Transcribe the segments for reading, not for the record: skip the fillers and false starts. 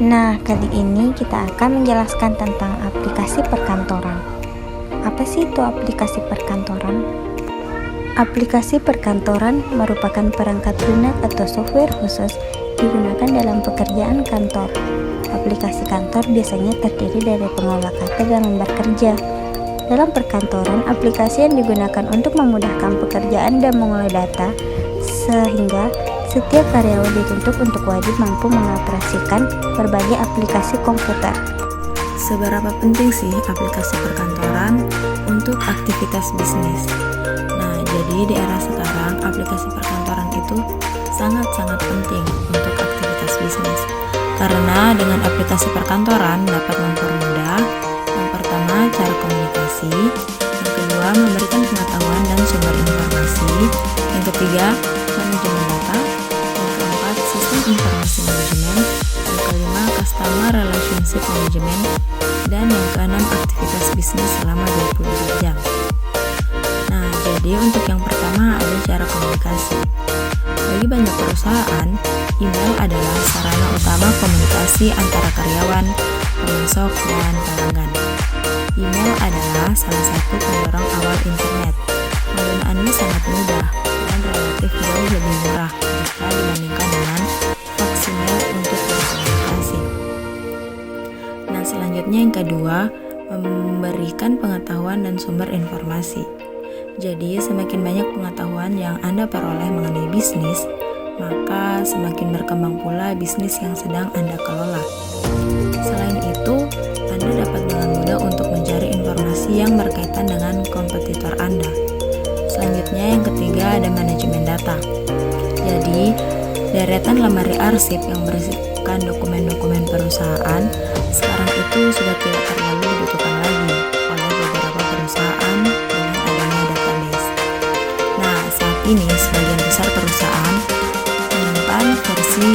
Nah, kali ini kita akan menjelaskan tentang aplikasi perkantoran. Apa sih itu aplikasi perkantoran? Aplikasi perkantoran merupakan perangkat lunak atau software khusus digunakan dalam pekerjaan kantor. Aplikasi kantor biasanya terdiri dari pengolah kata dan lembar kerja. Dalam perkantoran, aplikasi yang digunakan untuk memudahkan pekerjaan dan mengolah data, sehingga setiap karyawan dituntut untuk wajib mampu mengoperasikan berbagai aplikasi komputer. Seberapa penting sih aplikasi perkantoran untuk aktivitas bisnis? Nah, jadi di era sekarang aplikasi perkantoran itu sangat-sangat penting untuk aktivitas bisnis. Karena dengan aplikasi perkantoran dapat mempermudah yang pertama cara komunikasi, yang kedua memberikan pengetahuan dan sumber informasi, yang ketiga manajemen data, yang keempat sistem informasi manajemen, yang kelima customer relationship management, dan yang keenam aktivitas bisnis selama 24 jam. Nah, jadi untuk yang pertama ada cara komunikasi. Bagi banyak perusahaan, email adalah sarana utama komunikasi antara karyawan, pemasok, dan pelanggan. Email adalah salah satu pendorong awal internet. Penggunaannya sangat mudah dan relatif jauh lebih murah jika dibandingkan dengan fax email untuk berkomunikasi. Nah, selanjutnya yang kedua, memberikan pengetahuan dan sumber informasi. Jadi, semakin banyak pengetahuan yang Anda peroleh mengenai bisnis, maka semakin berkembang pula bisnis yang sedang Anda kelola. Selain itu, Anda dapat dengan mudah untuk mencari informasi yang berkaitan dengan kompetitor Anda. Selanjutnya yang ketiga ada manajemen data. Jadi, deretan lemari arsip yang berisikan dokumen-dokumen perusahaan sekarang itu sudah tidak terlalu dibutuhkan lagi oleh beberapa perusahaan dengan adanya database. Nah, saat ini sebagian besar perusahaan menyimpan versi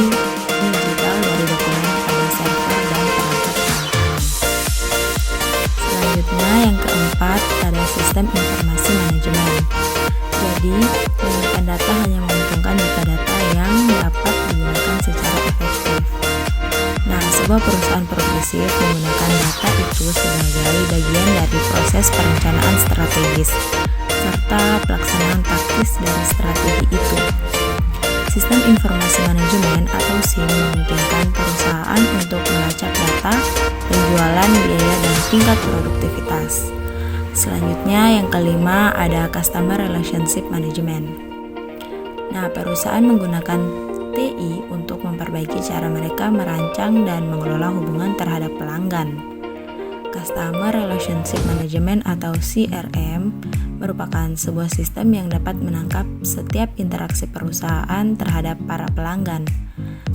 digital dari dokumen pada server dan perangkat elektronik. Selanjutnya yang keempat ada sistem informasi manajemen. Jadi, menyimpan data hanya menguntungkan jika data yang dapat digunakan secara efektif. Nah, sebuah perusahaan progresif menggunakan data itu sebagai bagian dari proses perencanaan strategis serta pelaksanaan taktis dari strategi itu. Sistem informasi manajemen atau SIM memungkinkan perusahaan untuk melacak data, penjualan, biaya, dan tingkat produktivitas. Selanjutnya yang kelima ada Customer Relationship Management. Nah, perusahaan menggunakan TI untuk memperbaiki cara mereka merancang dan mengelola hubungan terhadap pelanggan. Customer Relationship Management atau CRM merupakan sebuah sistem yang dapat menangkap setiap interaksi perusahaan terhadap para pelanggan,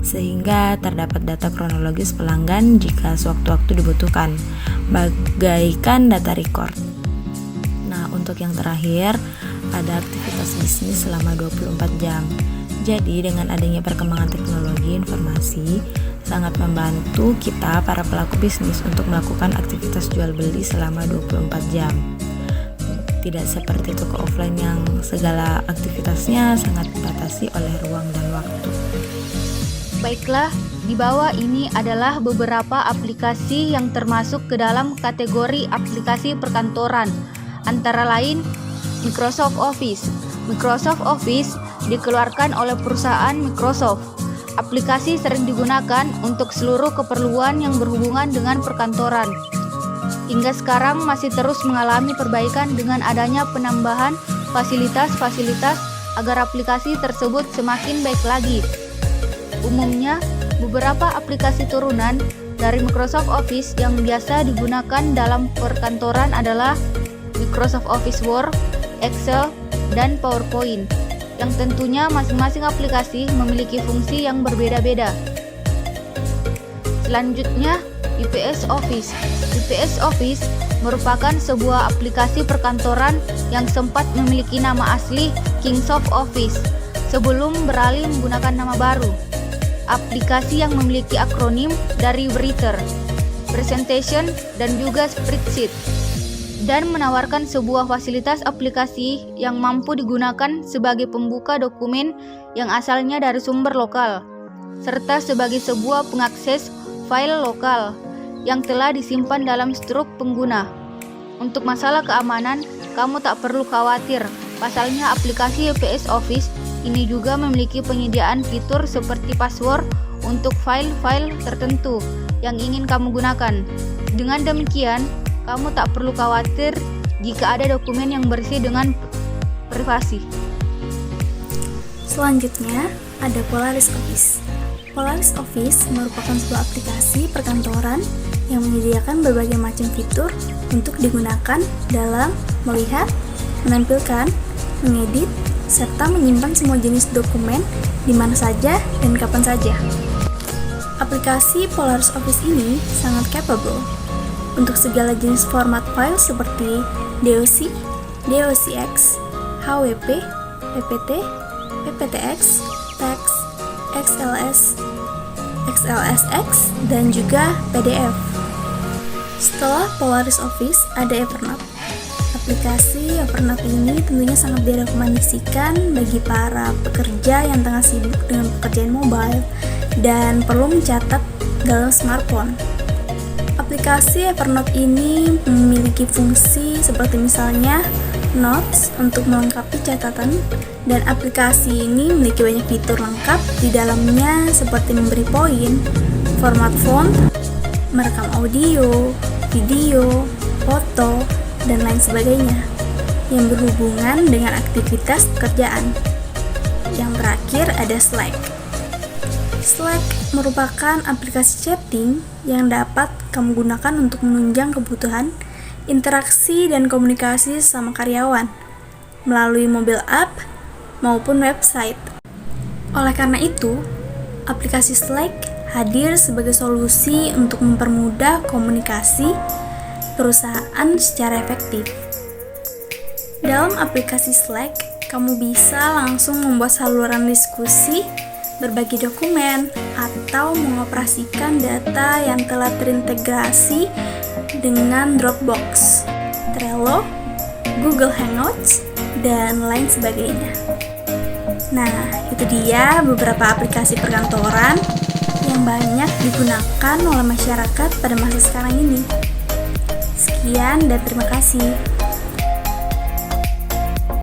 sehingga terdapat data kronologis pelanggan jika sewaktu-waktu dibutuhkan, bagaikan data record. Nah, untuk yang terakhir, ada aktivitas bisnis selama 24 jam. Jadi, dengan adanya perkembangan teknologi informasi, sangat membantu kita para pelaku bisnis untuk melakukan aktivitas jual beli selama 24 jam. Tidak seperti toko offline yang segala aktivitasnya sangat dibatasi oleh ruang dan waktu. Baiklah, di bawah ini adalah beberapa aplikasi yang termasuk ke dalam kategori aplikasi perkantoran. Antara lain, Microsoft Office. Microsoft Office dikeluarkan oleh perusahaan Microsoft. Aplikasi sering digunakan untuk seluruh keperluan yang berhubungan dengan perkantoran. Hingga sekarang masih terus mengalami perbaikan dengan adanya penambahan fasilitas-fasilitas agar aplikasi tersebut semakin baik lagi. Umumnya, beberapa aplikasi turunan dari Microsoft Office yang biasa digunakan dalam perkantoran adalah Microsoft Office Word, Excel, dan PowerPoint, yang tentunya masing-masing aplikasi memiliki fungsi yang berbeda-beda. Selanjutnya, UPS Office. UPS Office merupakan sebuah aplikasi perkantoran yang sempat memiliki nama asli Kingsoft Office sebelum beralih menggunakan nama baru. Aplikasi yang memiliki akronim dari Writer, Presentation, dan juga Spreadsheet, dan menawarkan sebuah fasilitas aplikasi yang mampu digunakan sebagai pembuka dokumen yang asalnya dari sumber lokal, serta sebagai sebuah pengakses file lokal yang telah disimpan dalam struk pengguna. Untuk masalah keamanan, kamu tak perlu khawatir. Pasalnya aplikasi PS Office ini juga memiliki penyediaan fitur seperti password untuk file-file tertentu yang ingin kamu gunakan. Dengan demikian, kamu tak perlu khawatir jika ada dokumen yang bersih dengan privasi. Selanjutnya, ada Polaris Office. Polaris Office merupakan sebuah aplikasi perkantoran yang menyediakan berbagai macam fitur untuk digunakan dalam melihat, menampilkan, mengedit, serta menyimpan semua jenis dokumen di mana saja dan kapan saja. Aplikasi Polaris Office ini sangat capable untuk segala jenis format file seperti DOC, DOCX, HWP, PPT, PPTX, TeX, XLS, XLSX, dan juga PDF. Setelah Polaris Office, ada Evernote. Aplikasi Evernote ini tentunya sangat direkomendasikan bagi para pekerja yang tengah sibuk dengan pekerjaan mobile dan perlu mencatat dalam smartphone. Aplikasi Evernote ini memiliki fungsi seperti misalnya Notes untuk melengkapi catatan, dan aplikasi ini memiliki banyak fitur lengkap di dalamnya seperti memberi poin, format font, merekam audio, video, foto, dan lain sebagainya yang berhubungan dengan aktivitas pekerjaan. Yang terakhir ada Slack. Slack merupakan aplikasi chatting yang dapat kamu gunakan untuk menunjang kebutuhan interaksi dan komunikasi sama karyawan melalui mobile app maupun website. Oleh karena itu, aplikasi Slack hadir sebagai solusi untuk mempermudah komunikasi perusahaan secara efektif. Dalam aplikasi Slack, kamu bisa langsung membuat saluran diskusi, berbagi dokumen, atau mengoperasikan data yang telah terintegrasi dengan Dropbox, Trello, Google Hangouts, dan lain sebagainya. Nah, itu dia beberapa aplikasi perkantoran yang banyak digunakan oleh masyarakat pada masa sekarang ini. Sekian dan terima kasih.